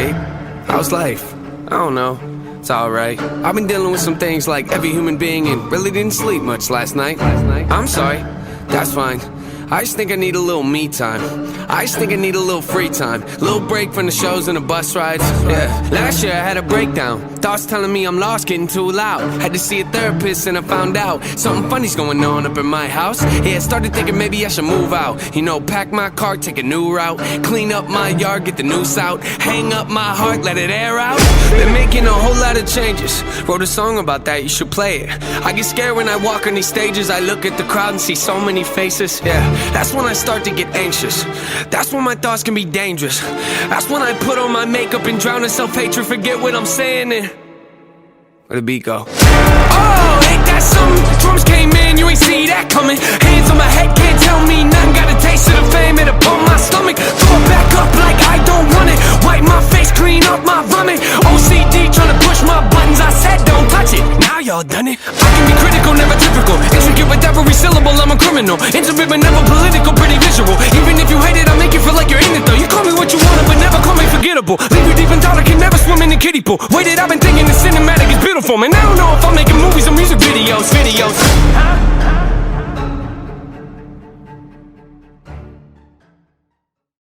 Gabe. How's life? I don't know. It's alright. I've been dealing with some things like every human being and really didn't sleep much last night. I'm sorry. That's fine. I just think I need a little me time. I just think I need a little free time. Little break from the shows and the bus rides. Yeah. Last year I had a breakdown. Thoughts telling me I'm lost, getting too loud. Had to see a therapist and I found out something funny's going on up in my house. Yeah, started thinking maybe I should move out. You know, pack my car, take a new route. Clean up my yard, get the noose out. Hang up my heart, let it air out. Been making a whole lot of changes. Wrote a song about that, you should play it. I get scared when I walk on these stages. I look at the crowd and see so many faces. Yeah, that's when I start to get anxious. That's when my thoughts can be dangerous. That's when I put on my makeup and drown in self-hatred. Forget what I'm saying and where the beat go? Oh, ain't that something? Drums came in, you ain't see that coming. Hands on my head, can't tell me nothing. Got a taste of the fame, it upon my stomach. Throw it back up like I don't want it. Wipe my face, clean up my vomit. OCD trying to push my buttons. I said don't touch it, now y'all done it. I can be critical, never typical. Intricate with every syllable, I'm a criminal. Intimate but never political, pretty visual. Even if you hate it, I make you feel like you're in it though. You call me what you want, but never call me forgettable. Leave you deep in thought, I can never swim in the kiddie pool. Waited, I've been thinking the cinematic is beautiful. Man, I don't know if I'm making movies or music videos. Huh?